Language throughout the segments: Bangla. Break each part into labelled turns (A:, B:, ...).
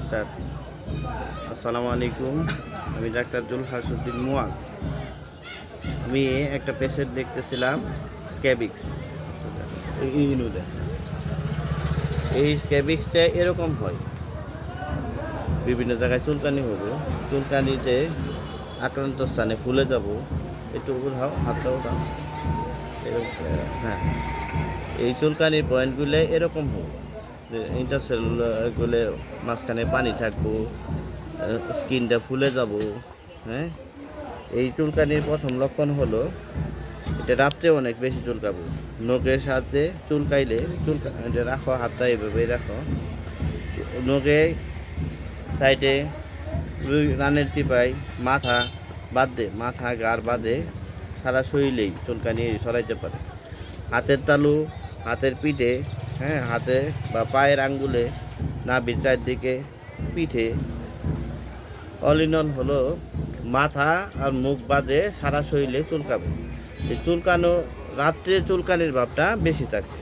A: স্টার্ট। আসসালামু আলাইকুম, আমি ডাক্তার জুলহাসউদ্দিন মুয়াজ। আমি একটা পেশেন্ট দেখতেছিলাম, স্ক্যাবিক্স। এই স্ক্যাবিক্সটা এরকম হয়, বিভিন্ন জায়গায় চুলকানি হবে, চুলকানিতে আক্রান্ত স্থানে ফুলে যাব। একটু উঠাও, হাতটা উঠাও। হ্যাঁ, এই চুলকানির পয়েন্টগুলো এরকম হবে যে ইন্টারসেলুলারগুলো মাঝখানে পানি থাকবো, স্কিনটা ফুলে যাব। হ্যাঁ, এই চুলকানির প্রথম লক্ষণ হলো এটা রাত্রে অনেক বেশি চুলকাবো। নখের সাহায্যে চুলকাইলে এটা রাখো, হাতটা এভাবেই রাখো, নখে সাইডে রানের চিপাই মাথা বাদে, মাথা গার বাদে সারা শরীরেই চুলকানি সরাইতে পারে। হাতের তালু, হাতের পিঠে, হ্যাঁ, হাতে বা পায়ের আঙ্গুলে, নাভির চারদিকে, পিঠে, অল ইন অল হলো মাথা আর মুখ বাদে সারা শরীরে চুলকাবে। এই চুলকানো রাত্রে চুলকানির ভাবটা বেশি থাকে।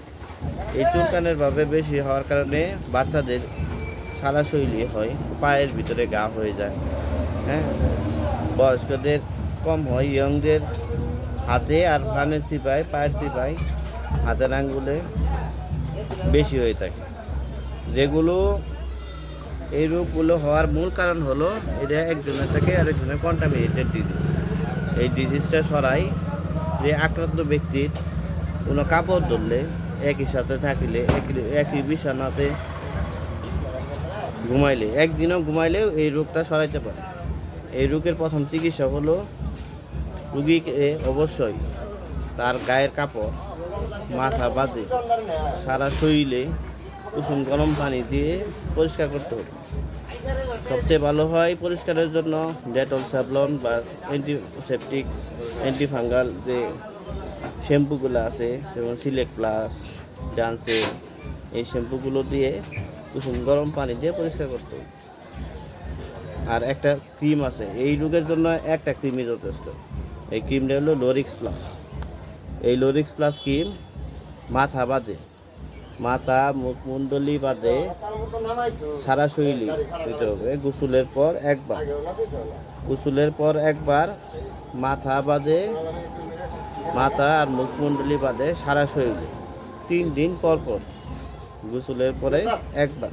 A: এই চুলকানির ভাবে বেশি হওয়ার কারণে বাচ্চাদের সারা শরীরে হয়, পায়ের ভিতরে গা হয়ে যায়। হ্যাঁ, বয়স্কদের কম হয়, ইয়ংদের হাতে আর কানের চিপায়, পায়ের চিপায়, হাতের আঙ্গুলে বেশি হয়ে থাকে। যেগুলো এই রোগগুলো হওয়ার মূল কারণ হলো এটা একজনের থেকে আরেকজনের কন্টামিনেটেড ডিজিজ। এই ডিজিজটা সরাই যে আক্রান্ত ব্যক্তির কোনো কাপড় ধরলে, একই সাথে থাকিলে, একই বিছানাতে ঘুমাইলে, একদিনও ঘুমাইলেও এই রোগটা সরাইতে পারে। এই রোগের প্রথম চিকিৎসা হলো রুগীকে অবশ্যই তার গায়ের কাপড় মাথা বাদে সারা শরীরে কুসুম গরম পানি দিয়ে পরিষ্কার করতে হবে। সবচেয়ে ভালো হয় পরিষ্কারের জন্য ডেটল, স্যাভলন বা অ্যান্টিসেপটিক, অ্যান্টিফাঙ্গাল যে শ্যাম্পুগুলো আছে, যেমন সিলেক্ট প্লাস, ডান্সে, এই শ্যাম্পুগুলো দিয়ে কুসুম গরম পানি দিয়ে পরিষ্কার করতে হবে। আর একটা ক্রিম আছে এই রোগের জন্য, একটা ক্রিমই যথেষ্ট। এই ক্রিমটা হলো লোরিক্স প্লাস। এই লোরিক্স প্লাস ক্রিম মাথা বাদে, মাথা মুখমণ্ডলী বাদে সারা শরীরে দিতে হবে। গোসলের পর একবার মাথা বাদে, মাথা আর মুখমণ্ডলী বাদে সারা শরীরে 3 দিন পর পর গোসলের পরে একবার।